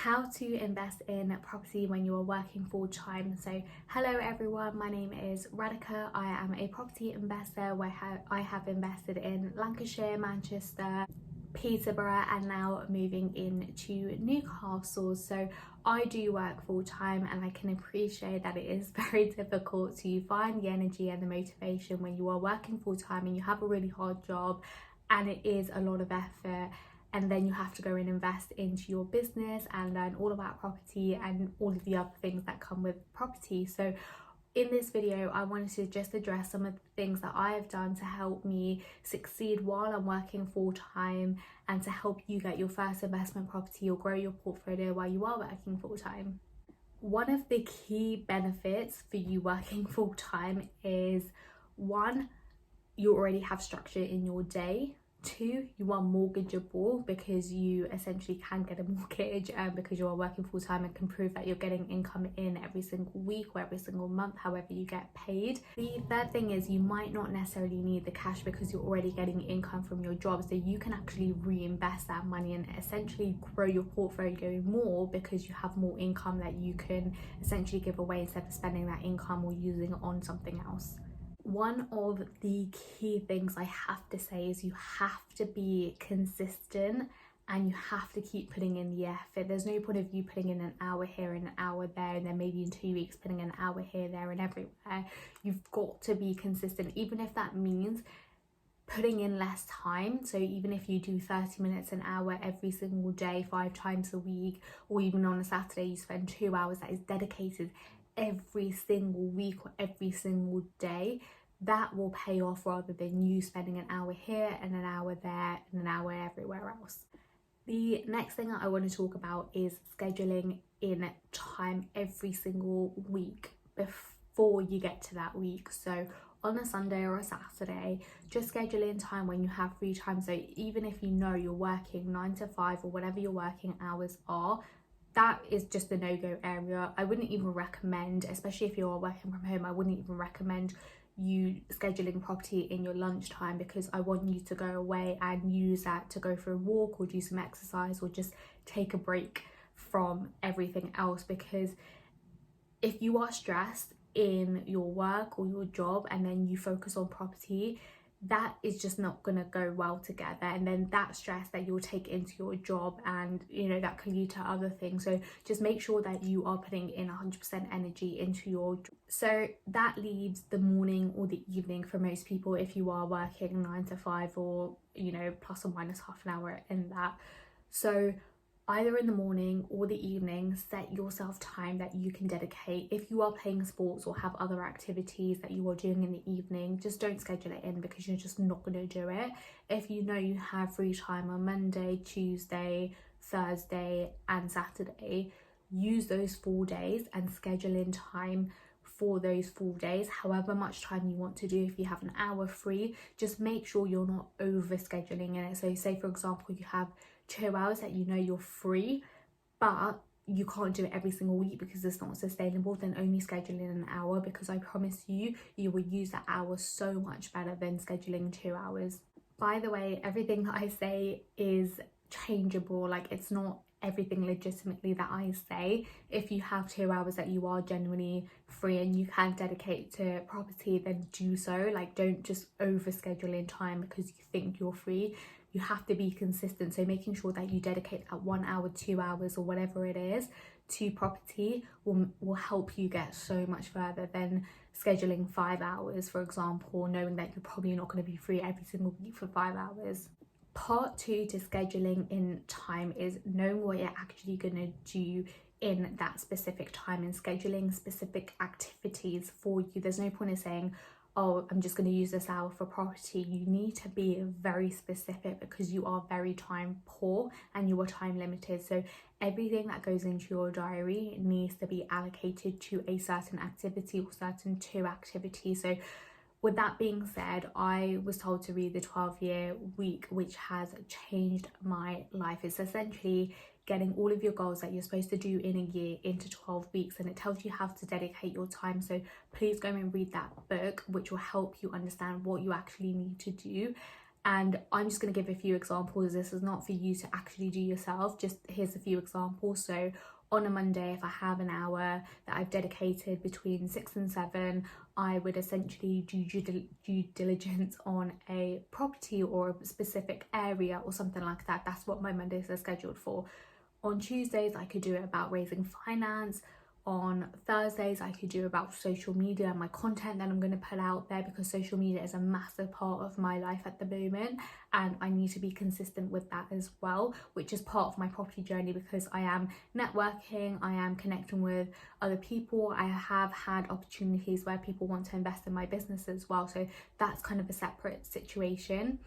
how to invest in property when you are working full-time. So hello everyone, my name is Radhika. I am a property investor where I have invested in Lancashire, Manchester, Peterborough, and now moving into Newcastle. So I do work full-time, and I can appreciate that it is very difficult to find the energy and the motivation when you are working full-time and you have a really hard job and it is a lot of effort, and then you have to go and invest into your business and learn all about property and all of the other things that come with property. So in this video, I wanted to just address some of the things that I have done to help me succeed while I'm working full-time, and to help you get your first investment property or grow your portfolio while you are working full-time. One of the key benefits for you working full-time is, one, you already have structure in your day. Two, you are mortgageable because you essentially can get a mortgage because you are working full-time and can prove that you're getting income in every single week or every single month, however you get paid. The third thing is, you might not necessarily need the cash because you're already getting income from your job, so you can actually reinvest that money and essentially grow your portfolio more because you have more income that you can essentially give away instead of spending that income or using it on something else. One of the key things I have to say is you have to be consistent and you have to keep putting in the effort. There's no point of you putting in an hour here and an hour there, and then maybe in 2 weeks putting an hour here, there and everywhere. You've got to be consistent, even if that means putting in less time. So even if you do 30 minutes an hour every single day, 5 times a week, or even on a Saturday you spend 2 hours that is dedicated every single week or every single day, that will pay off rather than you spending an hour here and an hour there and an hour everywhere else. The next thing that I want to talk about is scheduling in time every single week before you get to that week. So on a Sunday or a Saturday, just schedule in time when you have free time. So even if you know you're working 9 to 5 or whatever your working hours are, that is just a no-go area. I wouldn't even recommend, especially if you're working from home, I wouldn't even recommend you scheduling property in your lunchtime, because I want you to go away and use that to go for a walk or do some exercise or just take a break from everything else. Because if you are stressed in your work or your job and then you focus on property, that is just not going to go well together, and then that stress that you'll take into your job, and that can lead to other things. So just make sure that you are putting in 100% energy into your job. So that leaves the morning or the evening for most people if you are working 9 to 5 or plus or minus half an hour in that. So either in the morning or the evening, set yourself time that you can dedicate. If you are playing sports or have other activities that you are doing in the evening, just don't schedule it in because you're just not going to do it. If you know you have free time on Monday, Tuesday, Thursday and Saturday, use those full days and schedule in time for those full days, however much time you want to do. If you have an hour free, just make sure you're not over scheduling in it. So say for example you have 2 hours that you're free, but you can't do it every single week because it's not sustainable, then only schedule in an hour, because I promise you will use that hour so much better than scheduling 2 hours. By the way, everything that I say is changeable. Like, it's not everything legitimately that I say. If you have 2 hours that you are genuinely free and you can dedicate to property, then do so. Like, don't just over schedule in time because you think you're free. You have to be consistent. So making sure that you dedicate that 1 hour, 2 hours or whatever it is to property will help you get so much further than scheduling 5 hours, for example, knowing that you're probably not going to be free every single week for 5 hours. Part 2 to scheduling in time is knowing what you're actually going to do in that specific time and scheduling specific activities for you. There's no point in saying, oh, I'm just going to use this hour for property. You need to be very specific because you are very time poor and you are time limited. So everything that goes into your diary needs to be allocated to a certain activity or certain 2 activities. So with that being said, I was told to read the 12-year week, which has changed my life. It's essentially getting all of your goals that you're supposed to do in a year into 12 weeks, and it tells you how to dedicate your time. So please go and read that book, which will help you understand what you actually need to do. And I'm just going to give a few examples. This is not for you to actually do yourself, just here's a few examples. So on a Monday, if I have an hour that I've dedicated between 6 and 7, I would essentially do due diligence on a property or a specific area or something like that. That's what my Mondays are scheduled for. On Tuesdays, I could do it about raising finance. On Thursdays, I could do about social media and my content that I'm going to put out there, because social media is a massive part of my life at the moment and I need to be consistent with that as well, which is part of my property journey, because I am networking, I am connecting with other people. I have had opportunities where people want to invest in my business as well, so that's kind of a separate situation.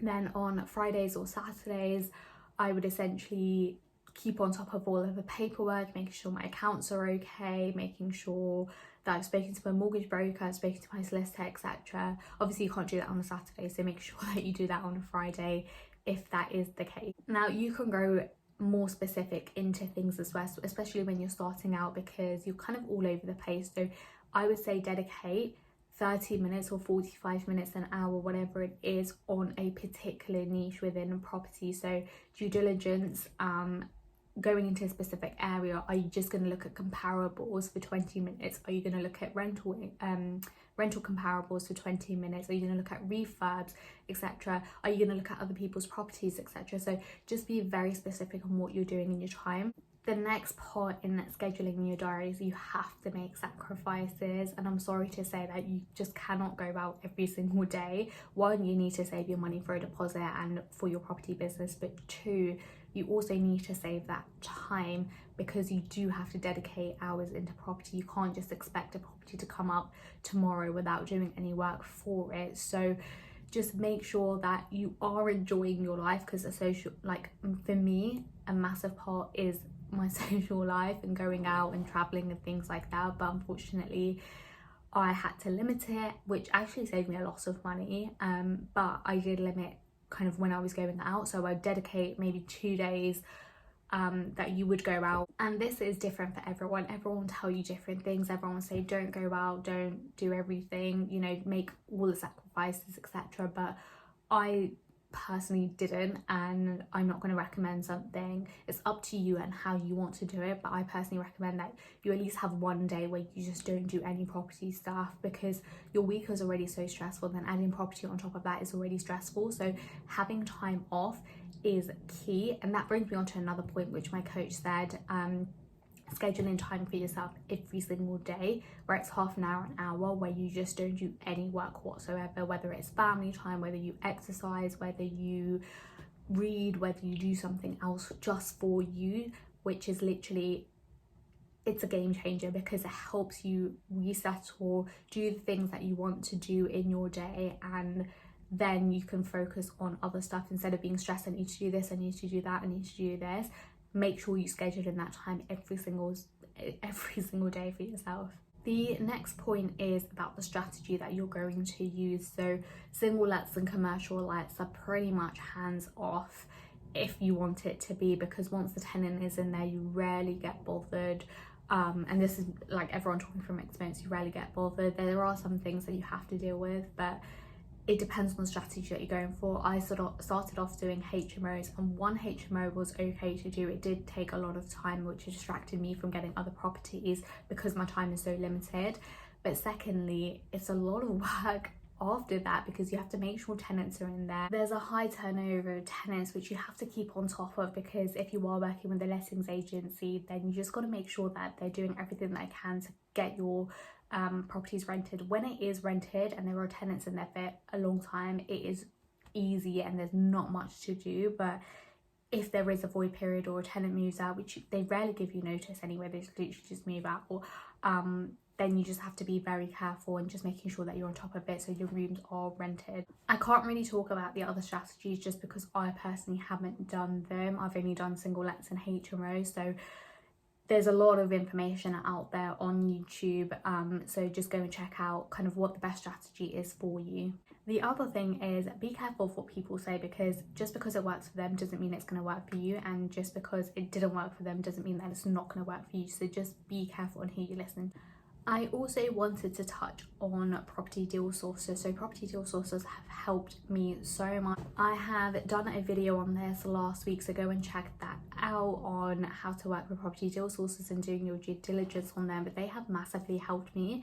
Then on Fridays or Saturdays, I would essentially keep on top of all of the paperwork, making sure my accounts are okay, making sure that I've spoken to my mortgage broker, I've spoken to my solicitor, etc. Obviously you can't do that on a Saturday, so make sure that you do that on a Friday if that is the case. Now you can go more specific into things as well, especially when you're starting out, because you're kind of all over the place. So I would say dedicate 30 minutes or 45 minutes, an hour, whatever it is, on a particular niche within a property. So due diligence, going into a specific area. Are you just going to look at comparables for 20 minutes? Are you going to look at rental comparables for 20 minutes? Are you going to look at refurbs, etc.? Are you going to look at other people's properties, etc.? So just be very specific on what you're doing in your time. The next part in scheduling your diaries, you have to make sacrifices, and I'm sorry to say that you just cannot go out every single day. One, you need to save your money for a deposit and for your property business, but two, you also need to save that time, because you do have to dedicate hours into property. You can't just expect a property to come up tomorrow without doing any work for it. So just make sure that you are enjoying your life, because a social, like for me, a massive part is my social life and going out and traveling and things like that. But unfortunately I had to limit it, which actually saved me a lot of money, but I did limit kind of when I was going out. So I'd dedicate maybe 2 days that you would go out, and this is different for everyone. Everyone will tell you different things. Everyone will say don't go out, don't do everything, you know, make all the sacrifices, etc. But I personally didn't, and I'm not going to recommend something. It's up to you and how you want to do it, but I personally recommend that you at least have one day where you just don't do any property stuff, because your week is already so stressful, then adding property on top of that is already stressful. So having time off is key. And that brings me on to another point which my coach said, scheduling time for yourself every single day, where it's half an hour, an hour, where you just don't do any work whatsoever, whether it's family time, whether you exercise, whether you read, whether you do something else just for you, which is literally, it's a game changer, because it helps you reset or do the things that you want to do in your day, and then you can focus on other stuff instead of being stressed. I need to do this, I need to do that, I need to do this. Make sure you schedule in that time every single day for yourself. The next point is about the strategy that you're going to use. So single lets and commercial lets are pretty much hands off if you want it to be, because once the tenant is in there, you rarely get bothered. And this is like everyone talking from experience, you rarely get bothered. There are some things that you have to deal with, but it depends on the strategy that you're going for. I started off doing HMOs, and one HMO was okay to do. It did take a lot of time, which distracted me from getting other properties because my time is so limited. But secondly, it's a lot of work after that, because you have to make sure tenants are in there. There's a high turnover of tenants which you have to keep on top of, because if you are working with a lettings agency, then you just got to make sure that they're doing everything they can to get your properties rented. When it is rented and there are tenants in there for a long time, it is easy and there's not much to do. But if there is a void period or a tenant moves out, which they rarely give you notice anyway, they literally just move out, or then you just have to be very careful and just making sure that you're on top of it so your rooms are rented. I can't really talk about the other strategies just because I personally haven't done them. I've only done single lets and HMOs, so there's a lot of information out there on YouTube, so just go and check out kind of what the best strategy is for you. The other thing is, be careful of what people say, because just because it works for them doesn't mean it's going to work for you, and just because it didn't work for them doesn't mean that it's not going to work for you. So just be careful on who you listen. I also wanted to touch on property deal sources. So property deal sources have helped me so much. I have done a video on this last week, so go and check that out on how to work with property deal sources and doing your due diligence on them. But they have massively helped me.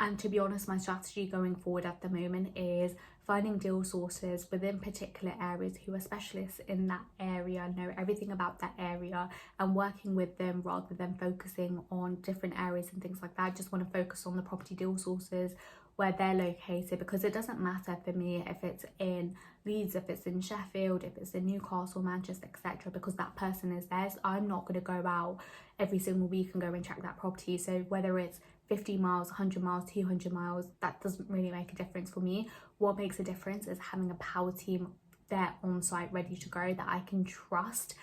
And to be honest, my strategy going forward at the moment is finding deal sources within particular areas who are specialists in that area, know everything about that area, and working with them rather than focusing on different areas and things like that. I just want to focus on the property deal sources where they're located, because it doesn't matter for me if it's in Leeds, if it's in Sheffield, if it's in Newcastle, Manchester, etc., because that person is there. So I'm not going to go out every single week and go and check that property. So whether it's 50 miles, 100 miles, 200 miles, that doesn't really make a difference for me. What makes a difference is having a power team there on site ready to go that I can trust.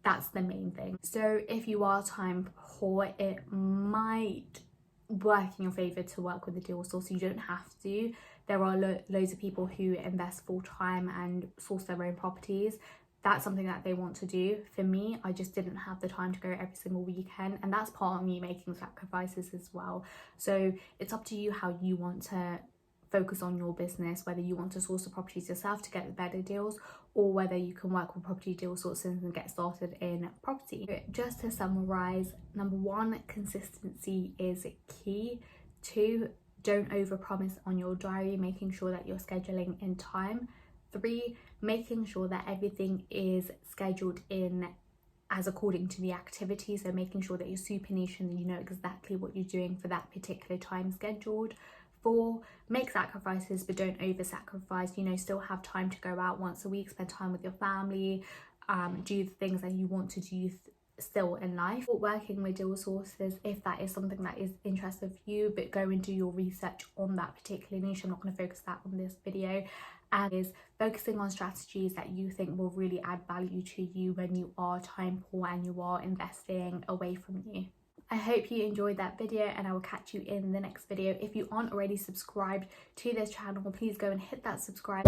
That's the main thing. So if you are time poor, it might work in your favour to work with a deal source. You don't have to. There are loads of people who invest full time and source their own properties. That's something that they want to do. For me, I just didn't have the time to go every single weekend, and that's part of me making sacrifices as well. So it's up to you how you want to focus on your business, whether you want to source the properties yourself to get the better deals, or whether you can work with property deal sources and get started in property. Just to summarize, number one, consistency is key. 2, don't overpromise on your diary, making sure that you're scheduling in time. 3, making sure that everything is scheduled in as according to the activity, so making sure that you're super niche and you know exactly what you're doing for that particular time scheduled. 4, make sacrifices but don't over sacrifice. Still have time to go out once a week, spend time with your family, do the things that you want to do still in life. Working with deal sources, if that is something that is interesting for you, but go and do your research on that particular niche. I'm not going to focus that on this video. And is focusing on strategies that you think will really add value to you when you are time poor and you are investing away from you. I hope you enjoyed that video, and I will catch you in the next video. If you aren't already subscribed to this channel, please go and hit that subscribe.